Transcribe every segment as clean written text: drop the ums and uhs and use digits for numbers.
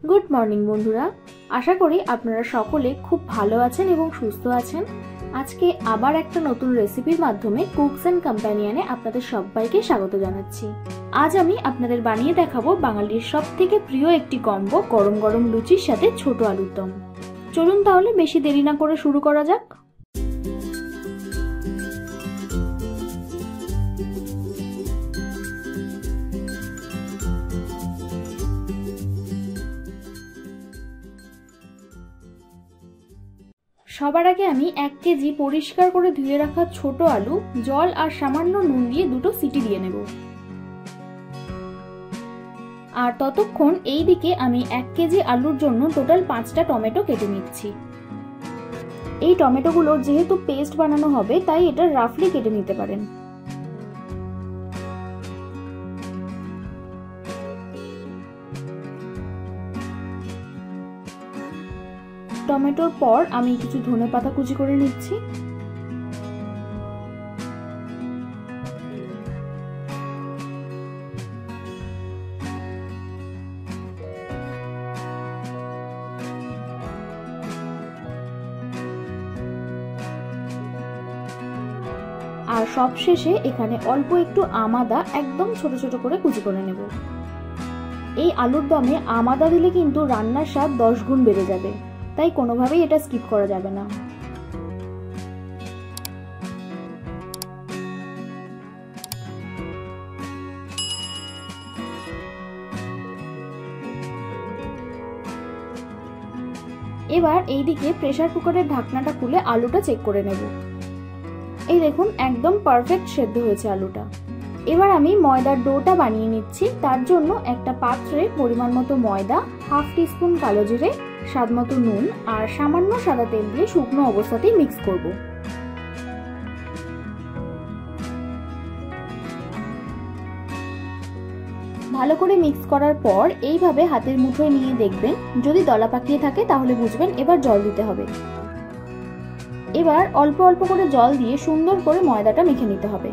Good morning বন্ধুরা, আশা করি আপনারা সকলে খুব ভালো আছেন এবং সুস্থ আছেন। আজকে আবার একটা নতুন রেসিপির মাধ্যমে কুকস এন্ড কম্প্যানিয়নে আপনাদের সবাইকে স্বাগত জানাচ্ছি। আজ আমি আপনাদের বানিয়ে দেখাবো বাঙালির সবথেকে প্রিয় একটি কম্বো, গরম গরম লুচির সাথে ছোট আলুর দম। চলুন তাহলে বেশি দেরি না করে শুরু করা যাক। সবার আগে আমি 1 কেজি পরিষ্কার করে ধুয়ে রাখা ছোট আলু জল আর সামান্য নুন দিয়ে দুটো সিটি দিয়ে নেব। আর ততক্ষণ এই দিকে আমি 1 কেজি আলুর জন্য টোটাল 5টা টমেটো কেটে নিচ্ছি। এই টমেটোগুলোর যেহেতু পেস্ট বানানো হবে তাই এটা রাফলি কেটে নিতে পারেন। টমেটোর পর আমি কিছু ধনেপাতা কুচি করে নিচ্ছি। আর সবশেষে এখানে অল্প একটু আমাদা একদম ছোট ছোট করে কুচি করে নেব। এই আলুর দমে আমাদা দিলে কিন্তু রান্নার স্বাদ 10 গুণ বেড়ে যাবে, তাই কোনোভাবেই এটা স্কিপ করা যাবে না। এবার এইদিকে প্রেসার কুকারের ঢাকনাটা খুলে আলুটা চেক করে নেব। এই দেখুন, একদম পারফেক্ট সেদ্ধ হয়েছে আলুটা। এবার আমি ময়দার ডোটা বানিয়ে নিচ্ছি। তার জন্য একটা পাত্রে পরিমাণ মতো ময়দা, হাফ টিস্পুন কালো জিরে, স্বাদ মতো নুন আর সামান্য সাদা তেল দিয়ে শুকনো অবস্থাতেই মিক্স করব। ভালো করে মিক্স করার পর এইভাবে হাতের মুঠোয় নিয়ে দেখবেন, যদি দলা পাকিয়ে থাকে তাহলে বুঝবেন এবার জল দিতে হবে। এবার অল্প অল্প করে জল দিয়ে সুন্দর করে ময়দাটা মেখে নিতে হবে।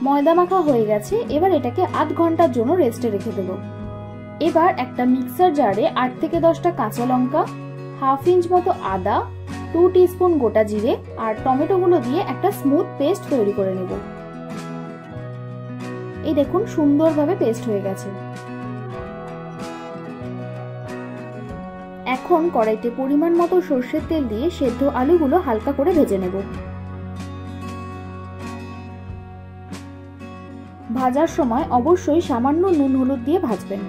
ময়দা মাখা হয়ে গেছে। এবার এটাকে আধ ঘন্টার জন্য রেস্টে রেখে দেব। এবার একটা মিক্সার জারে 8 থেকে 10টা কাঁচা লঙ্কা, হাফ ইঞ্চ মতো আদা, 2 টিস্পুন গোটা জিরে আর টমেটোগুলো দিয়ে একটা স্মুথ পেস্ট তৈরি করে নেব। এই দেখুন, সুন্দরভাবে পেস্ট হয়ে গেছে। এখন কড়াইতে পরিমাণ মতো সরষের তেল দিয়ে সেদ্ধ আলুগুলো হালকা করে ভেজে নেব। ভাজার সময় অবশ্যই সামান্য নুন হলুদ দিয়ে ভাজবেন।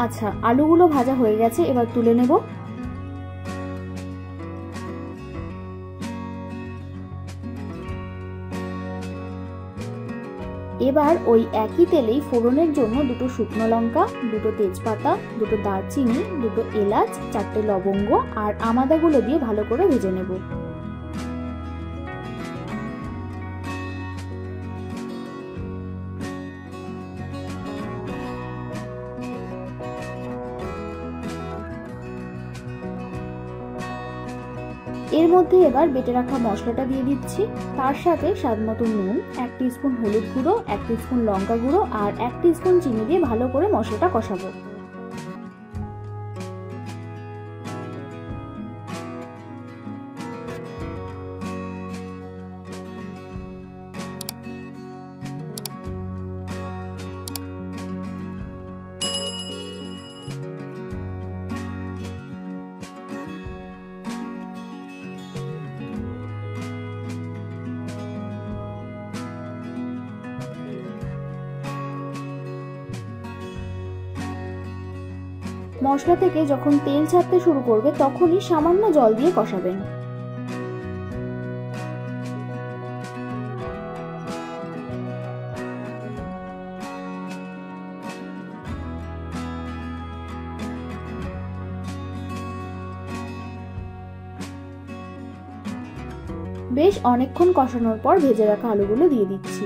আচ্ছা, আলুগুলো ভাজা হয়ে গেছে, এবার তুলে নেব। এবার ওই একই তেলেই ফোড়নের জন্য 2টো শুকনো লঙ্কা, 2টো তেজপাতা, 2টো দারচিনি, 2টো এলাচ, 4টে লবঙ্গ আর আমাদাগুলো দিয়ে ভালো করে ভেজে নেব। এর মধ্যে এবার বেটে রাখা মশলাটা দিয়ে দিচ্ছি। তার সাথে স্বাদ মতো নুন, 1 টিস্পুন হলুদ গুঁড়ো, 1 টিস্পুন লঙ্কা গুঁড়ো আর 1 টিস্পুন চিনি দিয়ে ভালো করে মশলাটা কষাবো। মশলা থেকে যখন তেল ছাড়তে শুরু করবে তখনই সামান্য জল দিয়ে কষাবেন। বেশ অনেকক্ষণ কষানোর পর ভেজে রাখা আলুগুলো দিয়ে দিচ্ছি।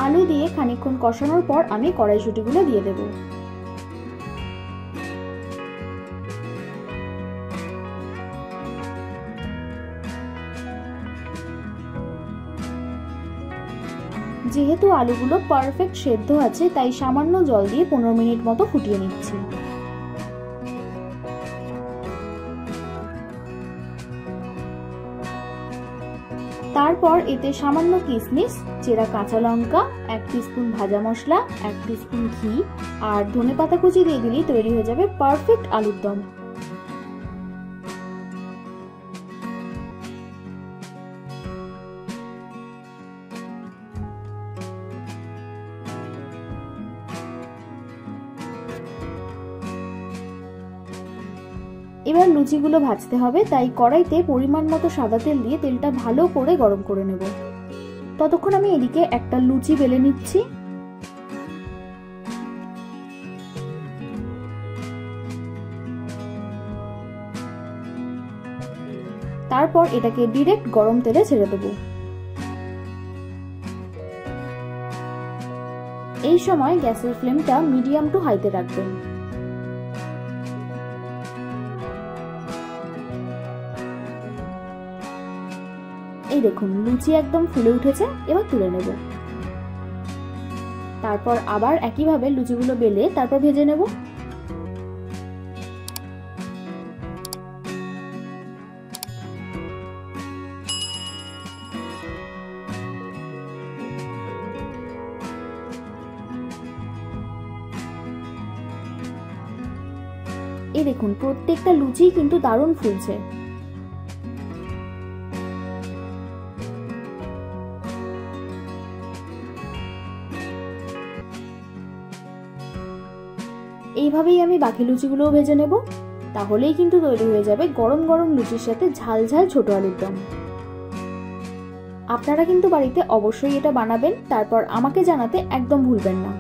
আলু দিয়ে খানিকক্ষণ কষানোর পর আমি কড়াইশুঁটিগুলো দিয়ে দেব। যেহেতু আলুগুলো পারফেক্ট সেদ্ধ আছে তাই সামান্য জল দিয়ে 15 মিনিট মতো ফুটিয়ে নিচ্ছি। তারপর এতে সামান্য কিশমিশ, চেরা কাঁচা লঙ্কা, 1 টিস্পুন ভাজা মশলা, 1 টিস্পুন ঘি আর ধনেপাতা কুচি দিয়ে দিলেই তৈরি হয়ে যাবে পারফেক্ট আলুর দম। এবার লুচিগুলো ভাজতে হবে, তাই কড়াইতে পরিমাণ মতো সাদা তেল দিয়ে তেলটা ভালো করে গরম করে নেব। ততক্ষণ আমি এদিকে একটা লুচি বেলে নিচ্ছি। তারপর এটাকে ডিরেক্ট গরম তেলে ছেড়ে দেবো। এই সময় গ্যাসের ফ্লেমটা মিডিয়াম টু হাইতে রাখবেন। এই দেখুন লুচি একদম ফুলে উঠেছে, এবার তুলে নেব। তারপর আবার একইভাবে লুচিগুলো বেলে তারপর ভেজে নেব। এই দেখুন প্রত্যেকটা লুচি কিন্তু দারুণ ফুলছে। এইভাবেই আমি বাকি লুচিগুলোও ভেজে নেব। তাহলেই কিন্তু তৈরি হয়ে যাবে গরম গরম লুচির সাথে ঝাল ঝাল ছোট আলুর দম। আপনারা কিন্তু বাড়িতে অবশ্যই এটা বানাবেন, তারপর আমাকে জানাতে একদম ভুলবেন না।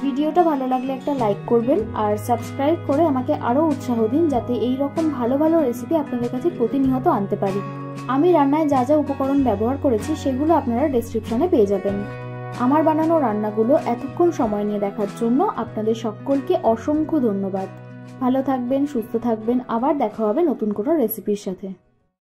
ভিডিওটা ভালো লাগলে একটা লাইক করবেন আর সাবস্ক্রাইব করে আমাকে আরো উৎসাহ দিন, যাতে এই রকম ভালো ভালো রেসিপি আপনাদের কাছে প্রতিনিয়ত আনতে পারি। আমি রান্নায় যা যা উপকরণ ব্যবহার করেছি সেগুলো আপনারা ডেসক্রিপশনে পেয়ে যাবেন। আমার বানানো রান্নাগুলো এতক্ষণ সময় নিয়ে দেখার জন্য আপনাদের সকলকে অসংখ্য ধন্যবাদ। ভালো থাকবেন, সুস্থ থাকবেন, আবার দেখা হবে নতুন কোনো রেসিপির সাথে।